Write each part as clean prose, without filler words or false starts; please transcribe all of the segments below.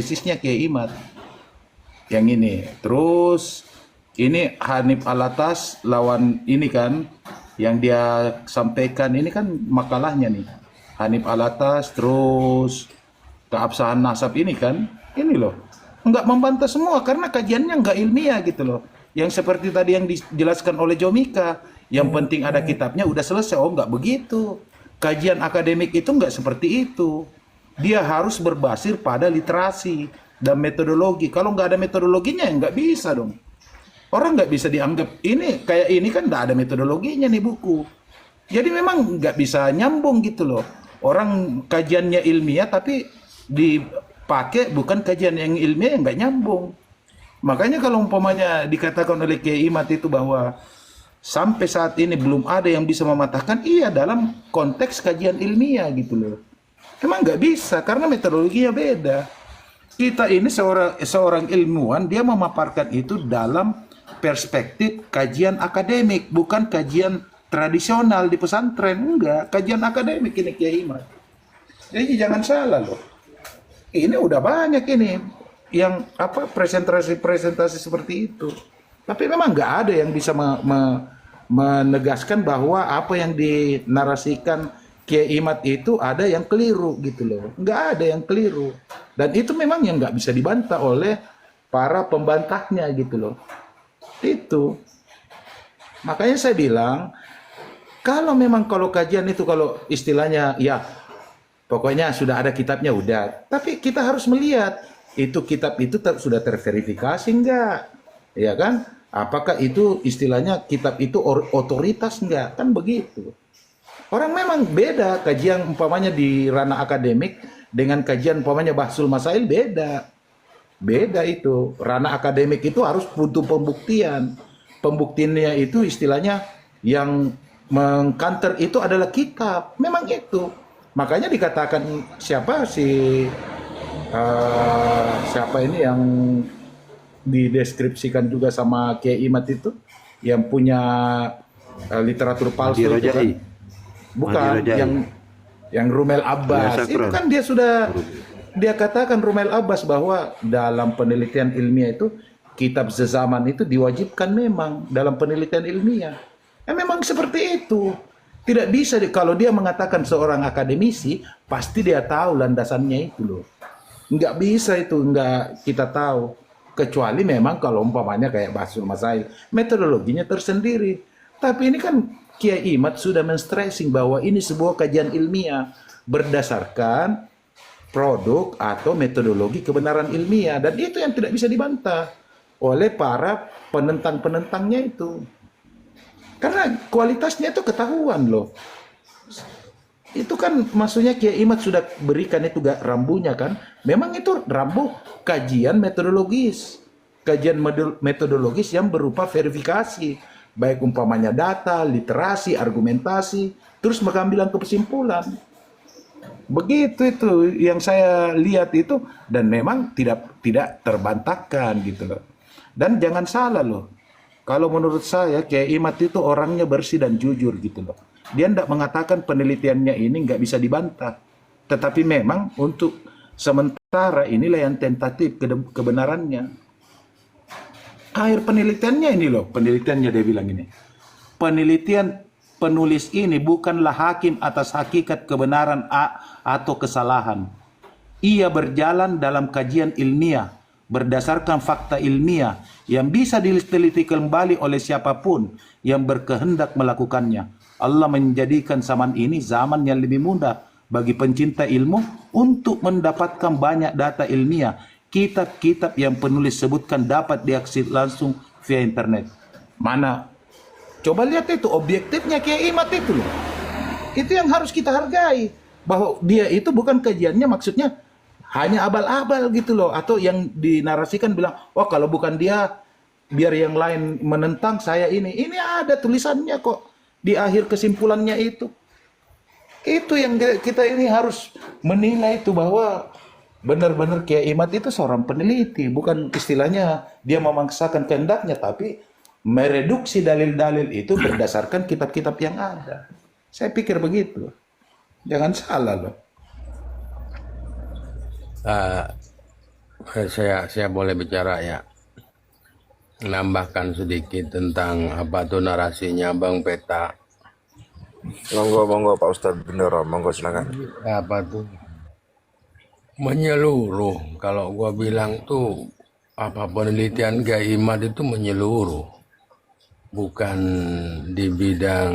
tesisnya Kiai Imad yang ini. Terus ini Hanif Alatas lawan ini kan yang dia sampaikan ini kan makalahnya nih. Hanif Alatas terus keabsahan nasab ini kan ini loh. Nggak membantah semua karena kajiannya nggak ilmiah gitu loh. Yang seperti tadi yang dijelaskan oleh Jomika, yang penting ada kitabnya udah selesai. Oh nggak begitu. Kajian akademik itu nggak seperti itu. Dia harus berbasis pada literasi dan metodologi. Kalau nggak ada metodologinya ya nggak bisa dong. Orang nggak bisa dianggap ini kayak ini kan nggak ada metodologinya nih buku. Jadi memang nggak bisa nyambung gitu loh. Orang kajiannya ilmiah tapi dipakai bukan kajian yang ilmiah yang nggak nyambung. Makanya kalau umpamanya dikatakan oleh Kiai Imad itu bahwa sampai saat ini belum ada yang bisa mematahkan, iya dalam konteks kajian ilmiah gitu loh. Emang nggak bisa karena metodologinya beda. Kita ini seorang ilmuwan, dia memaparkan itu dalam perspektif kajian akademik, bukan kajian tradisional di pesantren. Enggak, kajian akademik ini Kiai Imad. Jadi jangan salah loh. Ini udah banyak ini yang presentasi seperti itu. Tapi memang nggak ada yang bisa menegaskan bahwa apa yang dinarasikan Kiai Imad itu ada yang keliru gitu loh. Nggak ada yang keliru. Dan itu memang yang nggak bisa dibantah oleh para pembantahnya gitu loh. Itu. Makanya saya bilang, kalau kajian itu kalau istilahnya ya pokoknya sudah ada kitabnya udah. Tapi kita harus melihat itu kitab itu sudah terverifikasi enggak? Ya kan? Apakah itu istilahnya kitab itu otoritas enggak? Kan begitu. Orang memang beda kajian umpamanya di ranah akademik dengan kajian umpamanya bahsul masail beda. Beda itu. Ranah akademik itu harus butuh pembuktian. Pembuktiannya itu istilahnya yang mengkanter itu adalah kitab. Memang itu. Makanya dikatakan siapa ini yang dideskripsikan juga sama Kiai Imad itu yang punya literatur palsu itu kan? Bukan yang Rumel Abbas itu kan dia katakan Rumel Abbas bahwa dalam penelitian ilmiah itu kitab sezaman itu diwajibkan memang dalam penelitian ilmiah. Memang seperti itu. Tidak bisa kalau dia mengatakan seorang akademisi pasti dia tahu landasannya itu loh. Nggak bisa itu, nggak kita tahu. Kecuali memang kalau umpamanya kayak Bahsul Masail, metodologinya tersendiri. Tapi ini kan Kiai Imad sudah men-stressing bahwa ini sebuah kajian ilmiah berdasarkan produk atau metodologi kebenaran ilmiah. Dan itu yang tidak bisa dibantah oleh para penentang-penentangnya itu. Karena kualitasnya itu ketahuan loh. Itu kan maksudnya Kiai Imad sudah berikan itu gak rambunya kan. Memang itu rambu kajian metodologis. Kajian metodologis yang berupa verifikasi. Baik umpamanya data, literasi, argumentasi. Terus mengambil kesimpulan. Begitu itu yang saya lihat itu. Dan memang tidak terbantahkan gitu loh. Dan jangan salah loh. Kalau menurut saya Kiai Imad itu orangnya bersih dan jujur gitu loh. Dia tidak mengatakan penelitiannya ini nggak bisa dibantah. Tetapi memang untuk sementara inilah yang tentatif kebenarannya. Akhir penelitiannya ini loh, penelitiannya dia bilang ini. Penelitian penulis ini bukanlah hakim atas hakikat kebenaran atau kesalahan. Ia berjalan dalam kajian ilmiah berdasarkan fakta ilmiah yang bisa diteliti kembali oleh siapapun yang berkehendak melakukannya. Allah menjadikan zaman ini zaman yang lebih mudah bagi pencinta ilmu untuk mendapatkan banyak data ilmiah. Kitab-kitab yang penulis sebutkan dapat diakses langsung via internet. Mana? Coba lihat itu objektifnya Kiai Imad itu loh. Itu yang harus kita hargai. Bahwa dia itu bukan kajiannya maksudnya hanya abal-abal gitu loh. Atau yang dinarasikan bilang, oh kalau bukan dia, biar yang lain menentang saya ini. Ini ada tulisannya kok di akhir kesimpulannya itu. Itu yang kita ini harus menilai itu bahwa benar-benar Kiai Imad itu seorang peneliti. Bukan istilahnya dia memaksakan kehendaknya, tapi mereduksi dalil-dalil itu berdasarkan kitab-kitab yang ada. Saya pikir begitu. Jangan salah loh. Saya boleh bicara ya, menambahkan sedikit tentang apa tuh narasinya Bang Peta. Monggo Pak Ustadz Bendoro, monggo silakan. Apa tuh menyeluruh, kalau gua bilang tuh apa penelitian Gaimat itu menyeluruh, bukan di bidang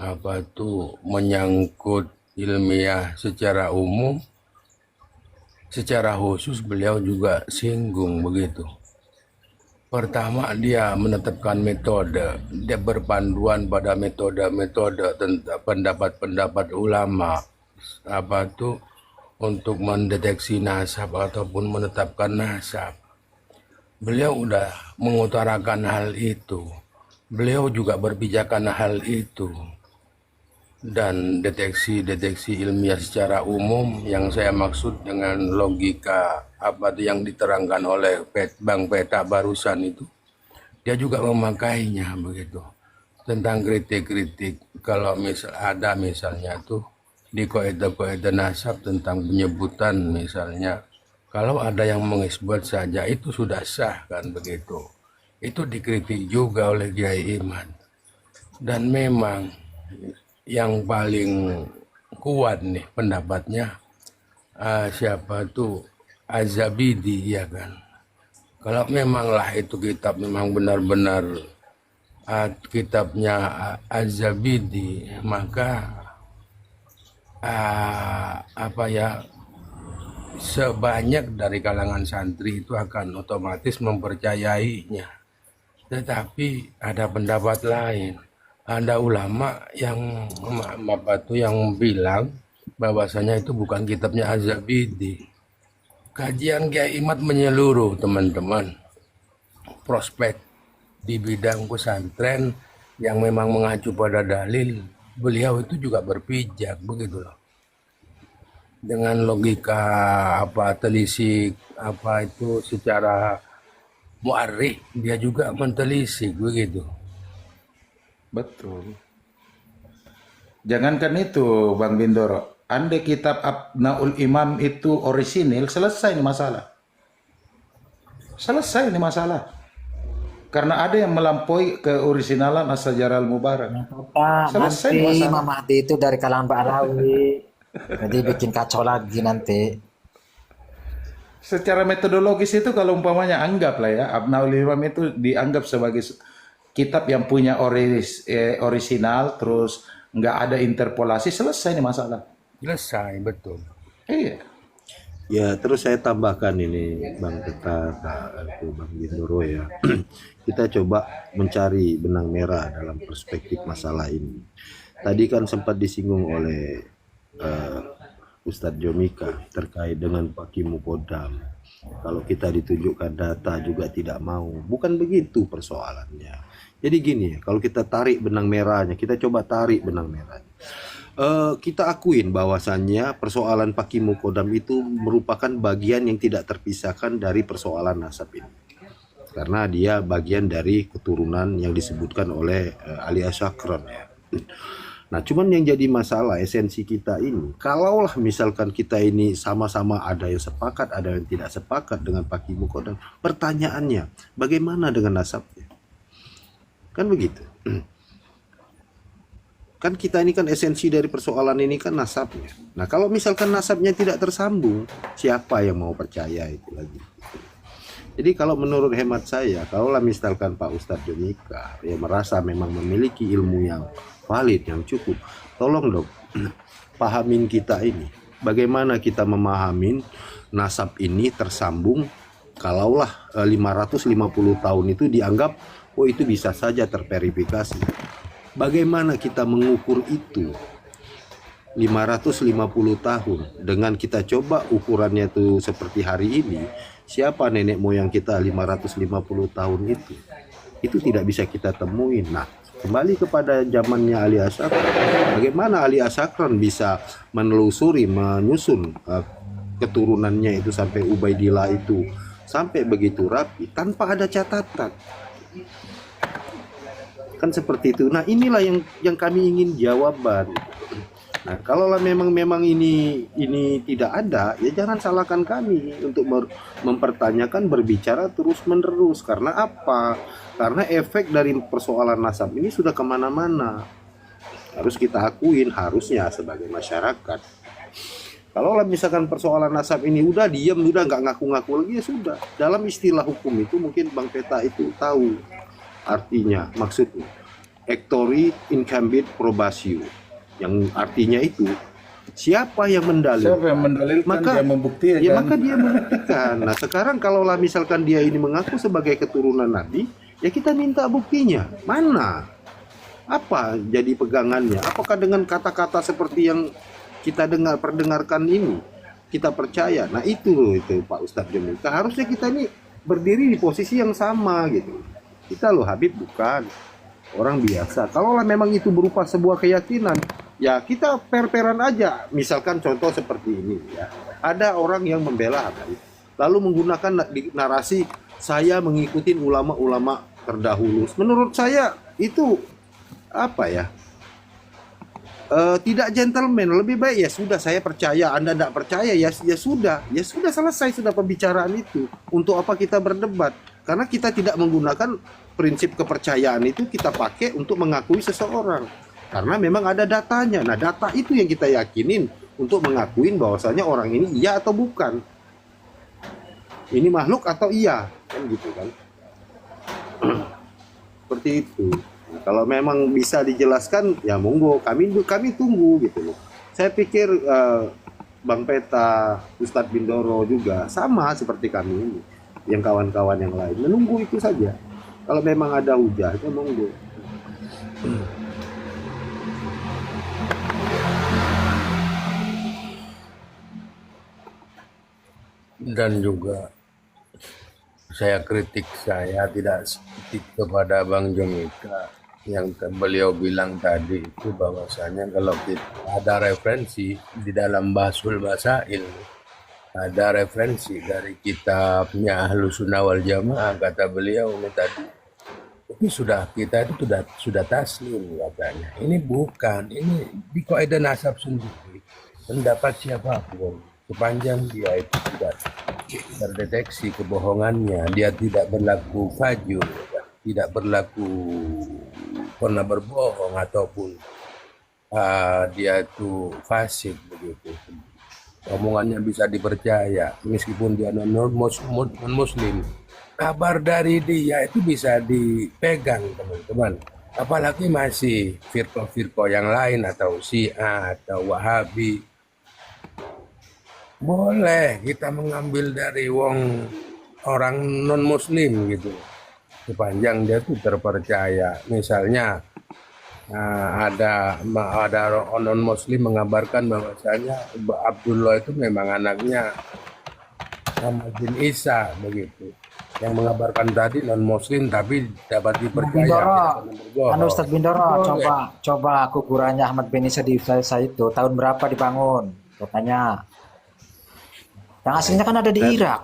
apa tuh menyangkut ilmiah secara umum, secara khusus beliau juga singgung begitu. Pertama, dia menetapkan metode, dia berpanduan pada metode-metode tentang pendapat-pendapat ulama apa tuh untuk mendeteksi nasab ataupun menetapkan nasab. Beliau udah mengutarakan hal itu. Beliau juga berbijakan hal itu. Dan deteksi ilmiah secara umum yang saya maksud dengan logika apa itu yang diterangkan oleh Bang Peta barusan itu, dia juga memakainya begitu. Tentang kritik-kritik, kalau ada misalnya tuh di kaidah-kaidah nasab tentang penyebutan misalnya, kalau ada yang mengisbat saja itu sudah sah kan begitu. Itu dikritik juga oleh Kiai Iman. Dan memang yang paling kuat nih pendapatnya siapa tuh Az-Zabidi ya kan. Kalau memanglah itu kitab memang benar-benar kitabnya Az-Zabidi, maka apa ya, sebanyak dari kalangan santri itu akan otomatis mempercayainya. Tetapi ada pendapat lain. Ada ulama yang bilang bahwasanya itu bukan kitabnya Az-Zabidi. Kajian Kiai Imad menyeluruh teman-teman. Prospek di bidang pesantren yang memang mengacu pada dalil, beliau itu juga berpijak begitu loh. Dengan logika apa telisik apa itu secara muarikh, dia juga mentelisik begitu. Betul. Jangankan itu, Bang Bindoro. Andai kitab Abnaul Imam itu orisinil, selesai ini masalah. Selesai ini masalah. Karena ada yang melampaui keorisinalan As-Sajarah Al-Mubarak. Pak, Selesai nanti masalah. Imam Mahdi itu dari kalangan Pak Alawi. Jadi bikin kacau lagi nanti. Secara metodologis itu kalau umpamanya anggaplah ya, Abnaul Imam itu dianggap sebagai kitab yang punya orisinal, terus nggak ada interpolasi, selesai nih masalah. Selesai, betul. Iya. Ya, terus saya tambahkan ini Bang Peta, Bang Bindoro ya. Kita coba mencari benang merah dalam perspektif masalah ini. Tadi kan sempat disinggung oleh Ustadz Jomika terkait dengan Paki Mukodam. Kalau kita ditunjukkan data juga tidak mau. Bukan begitu persoalannya. Jadi gini, kalau kita tarik benang merahnya, kita coba tarik benang merahnya. Kita akuin bahwasannya persoalan Paki Mukodam itu merupakan bagian yang tidak terpisahkan dari persoalan nasab ini. Karena dia bagian dari keturunan yang disebutkan oleh Ali Asyakron ya. Nah, cuman yang jadi masalah esensi kita ini, kalaulah misalkan kita ini sama-sama ada yang sepakat, ada yang tidak sepakat dengan Paki Mukodam, pertanyaannya, bagaimana dengan nasabnya? Kan begitu. Kan kita ini kan esensi dari persoalan ini kan nasabnya. Nah, kalau misalkan nasabnya tidak tersambung, siapa yang mau percaya itu lagi? Jadi kalau menurut hemat saya, kalaulah misalkan Pak Ustadz Jomika yang merasa memang memiliki ilmu yang valid, yang cukup, tolong dong pahamin kita ini. Bagaimana kita memahamin nasab ini tersambung kalaulah 550 tahun itu dianggap oh itu bisa saja terverifikasi. Bagaimana kita mengukur itu 550 tahun dengan kita coba ukurannya itu seperti hari ini, siapa nenek moyang kita 550 tahun itu tidak bisa kita temuin. Nah, kembali kepada zamannya Ali Asyakron, bagaimana Ali Asyakron bisa menelusuri, menyusun keturunannya itu sampai Ubaidillah itu sampai begitu rapi tanpa ada catatan. Kan seperti itu. Nah, inilah yang kami ingin jawaban. Nah, kalaulah memang ini tidak ada, ya jangan salahkan kami untuk mempertanyakan, berbicara terus-menerus. Karena apa? Karena efek dari persoalan nasab ini sudah kemana-mana. Harus kita akuin, harusnya sebagai masyarakat. Kalau misalkan persoalan nasab ini udah diam, udah nggak ngaku-ngaku lagi, ya sudah. Dalam istilah hukum itu mungkin Bang Peta itu tahu artinya, maksudnya ectori incambit probatio, yang artinya itu siapa yang mendalilkan, Siapa yang mendalilkan, dia membuktikan. ya maka dia membuktikan. Nah sekarang kalaulah misalkan dia ini mengaku sebagai keturunan Nabi, ya kita minta buktinya. Mana? Apa jadi pegangannya? Apakah dengan kata-kata seperti yang kita perdengarkan ini kita percaya? Nah itu Pak Ustadz Jamil. Harusnya kita ini berdiri di posisi yang sama gitu. Kita loh Habib bukan orang biasa. Kalaulah memang itu berupa sebuah keyakinan, ya kita per-peran aja. Misalkan contoh seperti ini ya. Ada orang yang membela Habib, lalu menggunakan narasi saya mengikuti ulama-ulama terdahulu. Menurut saya itu apa ya? Tidak gentleman. Lebih baik ya sudah saya percaya, Anda tidak percaya ya sudah selesai sudah pembicaraan itu. Untuk apa kita berdebat? Karena kita tidak menggunakan prinsip kepercayaan itu kita pakai untuk mengakui seseorang. Karena memang ada datanya. Nah, data itu yang kita yakinin untuk mengakuin bahwasanya orang ini iya atau bukan. Ini makhluk atau iya, kan gitu kan. Seperti itu. Nah, kalau memang bisa dijelaskan ya monggo, kami tunggu gitu loh. Saya pikir Bang Peta, Ustadz Bindoro juga sama seperti kami ini, yang kawan-kawan yang lain menunggu itu saja. Kalau memang ada hujahnya monggo. Dan juga saya tidak sedikit kepada Bang Jomika yang beliau bilang tadi itu bahwasanya kalau kita ada referensi di dalam Bahsul Masail, ada referensi dari kitabnya Ahlus Sunnah wal Jamaah, kata beliau ini tadi, itu kita itu sudah taslim katanya. Ini bukan, ini di kaidah nasab sendiri, pendapat siapapun sepanjang dia itu tidak terdeteksi kebohongannya, dia tidak berlaku fajur, tidak berlaku pernah berbohong ataupun dia itu fasik begitu. Omongannya bisa dipercaya meskipun dia non muslim. Kabar dari dia itu bisa dipegang teman-teman. Apalagi masih firqah yang lain atau Syiah atau Wahabi. Boleh kita mengambil dari orang non muslim gitu. Sepanjang dia itu terpercaya. Misalnya ada non muslim mengabarkan bahwasanya Abdullah itu memang anaknya Muhammad bin Isa begitu. Yang mengabarkan tadi non muslim tapi dapat dipercaya. Ustadz Bindoro, coba kuburannya Ahmad bin Isa di Faisal itu tahun berapa dibangun? Katanya. Yang aslinya kan ada di Irak.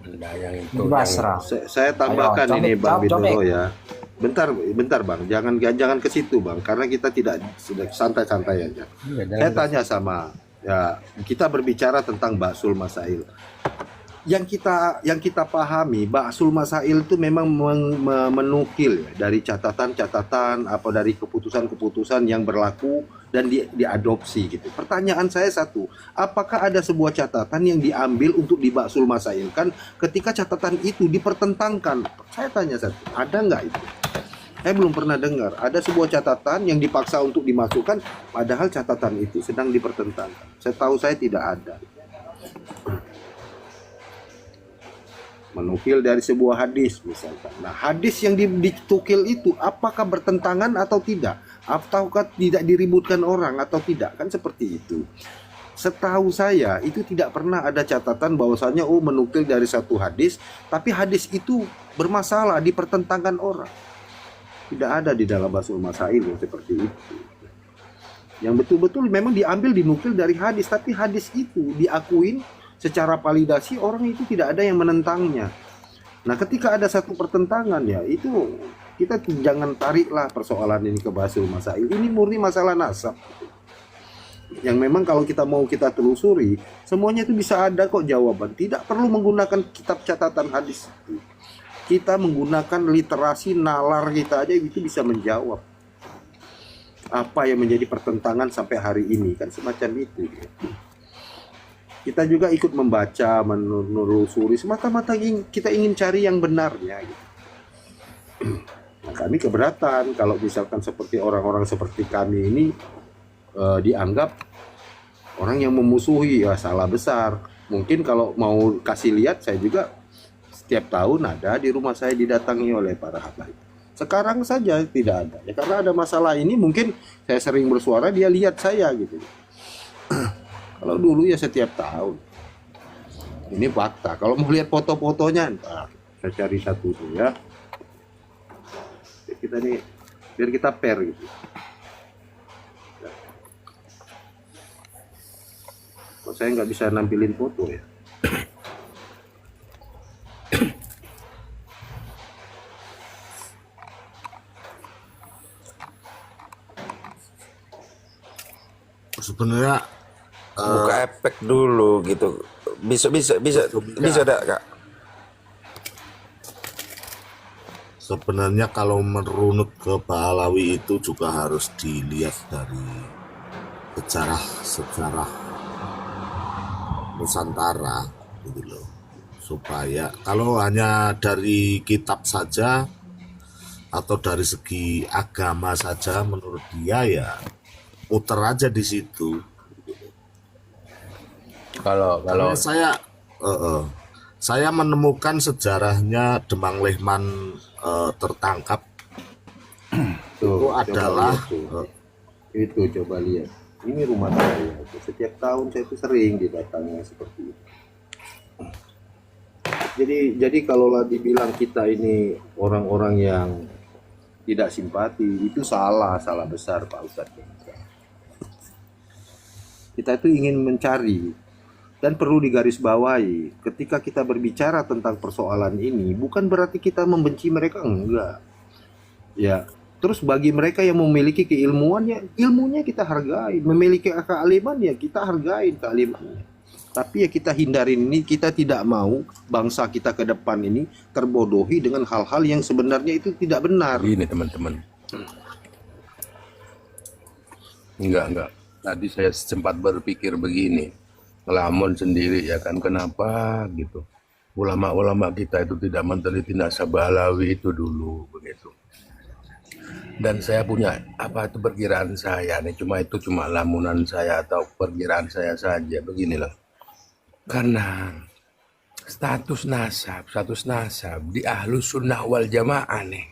Nah, yang itu Di Basra. Saya tambahkan ini Bang Bindoro ya. Bentar Bang, jangan ke situ Bang, karena kita tidak sudah santai-santai aja. Saya tanya sama ya, kita berbicara tentang Bahsul Masail. Yang kita pahami, Bahsul Masail itu memang menukil ya, dari catatan-catatan apa dari keputusan-keputusan yang berlaku dan diadopsi gitu. Pertanyaan saya satu, apakah ada sebuah catatan yang diambil untuk di Bahsul Masail kan ketika catatan itu dipertentangkan? Saya tanya satu, ada nggak itu? Saya belum pernah dengar ada sebuah catatan yang dipaksa untuk dimasukkan padahal catatan itu sedang dipertentangkan. Setahu saya tidak ada. Menukil dari sebuah hadis misalkan. Nah, hadis yang ditukil itu apakah bertentangan atau tidak? Ataukah tidak diributkan orang atau tidak? Kan seperti itu. Setahu saya itu tidak pernah ada catatan bahwasanya menukil dari satu hadis, tapi hadis itu bermasalah, dipertentangkan orang. Tidak ada di dalam Bahsul Masail yang seperti itu. Yang betul-betul memang diambil, dinukil dari hadis, tapi hadis itu diakuin secara validasi orang itu tidak ada yang menentangnya. Nah, ketika ada satu pertentangan ya itu kita jangan tariklah persoalan ini ke Bahsul Masail. Ini murni masalah nasab. yang memang kalau kita mau kita telusuri, semuanya itu bisa ada kok jawaban. Tidak perlu menggunakan kitab catatan hadis. Kita menggunakan literasi nalar kita aja itu bisa menjawab apa yang menjadi pertentangan sampai hari ini, kan semacam itu. Kita juga ikut membaca, menelusuri, semata-mata kita ingin cari yang benarnya gitu. Nah, kami keberatan kalau misalkan seperti orang-orang seperti kami ini dianggap orang yang memusuhi, ya salah besar. Mungkin kalau mau kasih lihat, saya juga setiap tahun ada di rumah saya didatangi oleh para habaib. Sekarang saja tidak ada, ya karena ada masalah ini. Mungkin saya sering bersuara, dia lihat saya gitu. Kalau dulu ya setiap tahun. Ini fakta. Kalau mau lihat foto-fotonya, nah, saya cari satu tuh ya. Kita nih, biar kita pair gitu. Kok saya nggak bisa nampilin foto ya? Sebenarnya Buka efek dulu gitu. Bisa dak Kak? sebenarnya kalau merunut ke Pahlawi itu juga harus dilihat dari sejarah Nusantara gitu loh. Supaya kalau hanya dari kitab saja atau dari segi agama saja, menurut dia ya muter aja di situ. Kalau Karena saya menemukan sejarahnya Demang Lehman tertangkap itu adalah Itu coba lihat. Ini rumah saya. Setiap tahun saya itu sering didatangi seperti itu. Jadi kalau dibilang kita ini orang-orang yang tidak simpati, itu salah besar Pak Ustadz. Kita itu ingin mencari, dan perlu digarisbawahi, ketika kita berbicara tentang persoalan ini, bukan berarti kita membenci mereka, enggak. Ya, terus bagi mereka yang memiliki keilmuan, ya ilmunya kita hargai, memiliki kealiman ya kita hargai kealimannya. Tapi ya kita hindarin ini, kita tidak mau bangsa kita ke depan ini terbodohi dengan hal-hal yang sebenarnya itu tidak benar. Gini teman-teman, enggak. Tadi saya sempat berpikir begini, ngelamun sendiri ya kan, kenapa gitu ulama-ulama kita itu tidak meneliti nasab Pahlawi itu dulu begitu. Dan saya punya itu perkiraan saya nih, cuma lamunan saya atau perkiraan saya saja, beginilah. Karena status nasab di Ahlus Sunnah wal Jamaah nih,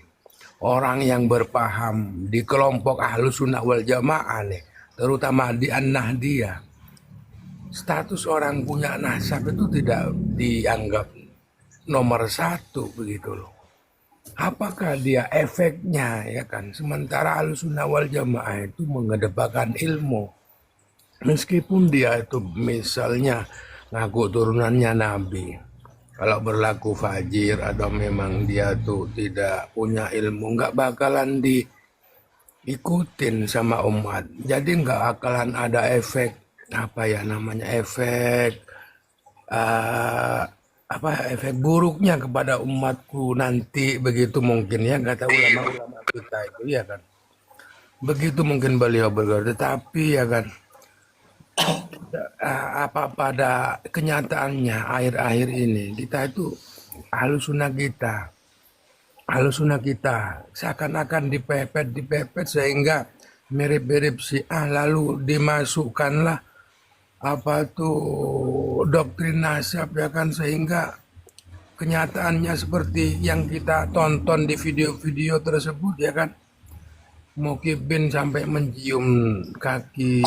orang yang berpaham di kelompok Ahlus Sunnah wal Jamaah nih, terutama di An-Nahdiyah, status orang punya nasab itu tidak dianggap nomor satu begitu loh. Apakah dia efeknya ya kan? Sementara Ahlussunnah wal Jamaah itu mengedepankan ilmu. Meskipun dia itu misalnya ngaku turunannya Nabi, kalau berlaku fajir atau memang dia tuh tidak punya ilmu, nggak bakalan diikutin sama umat. Jadi nggak bakalan ada efek efek buruknya kepada umatku nanti begitu mungkin ya, kata ulama-ulama kita itu ya kan. Begitu mungkin beliau berkata, tetapi ya kan pada kenyataannya akhir-akhir ini kita itu Ahlus Sunnah kita seakan-akan dipepet sehingga mirip-mirip Syiah, lalu dimasukkanlah doktrin nasab ya kan, sehingga kenyataannya seperti yang kita tonton di video-video tersebut ya kan. Mukibin sampai mencium kaki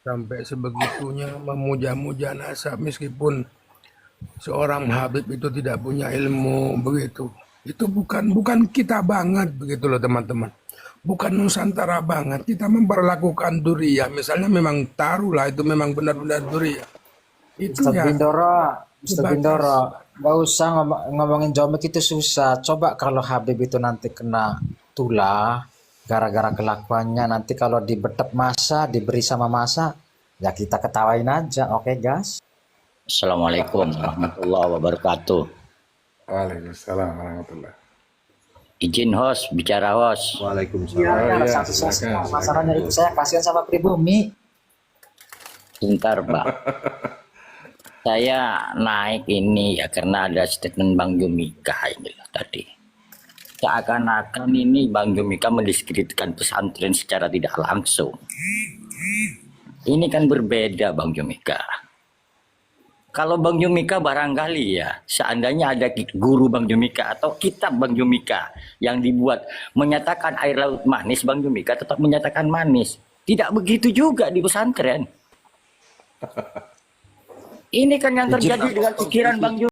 sampai sebegitunya, memuja-muja nasab meskipun seorang Habib itu tidak punya ilmu begitu. Itu bukan kita banget begitu loh teman-teman. Bukan Nusantara banget. Kita memperlakukan Duriyah, misalnya memang taruhlah itu memang benar-benar Duriyah. Itu Ustaz ya. Bindoro, nggak usah ngomongin Jomik itu susah. Coba kalau Habib itu nanti kena tulah gara-gara kelakuannya, nanti kalau dibetep masa, diberi sama masa, Ya kita ketawain aja, oke gas. Assalamualaikum warahmatullahi wabarakatuh. Waalaikumsalam warahmatullahi. Izin host, bicara host. Waalaikumsalam. iya, satu silakan. masalahnya itu saya kasihan sama pribumi. Bentar, Bang. Saya naik ini ya karena ada statement Bang Jumika ini loh tadi. Seakan-akan ini Bang Jumika mendiskreditkan pesantren secara tidak langsung. Ini kan berbeda Bang Jumika. Kalau Bang Jumika barangkali ya, seandainya ada guru Bang Jumika atau kitab Bang Jumika yang dibuat menyatakan air laut manis, Bang Jumika tetap menyatakan manis. Tidak begitu juga di pesantren. Ini kan yang terjadi dengan pikiran Bang Jumika.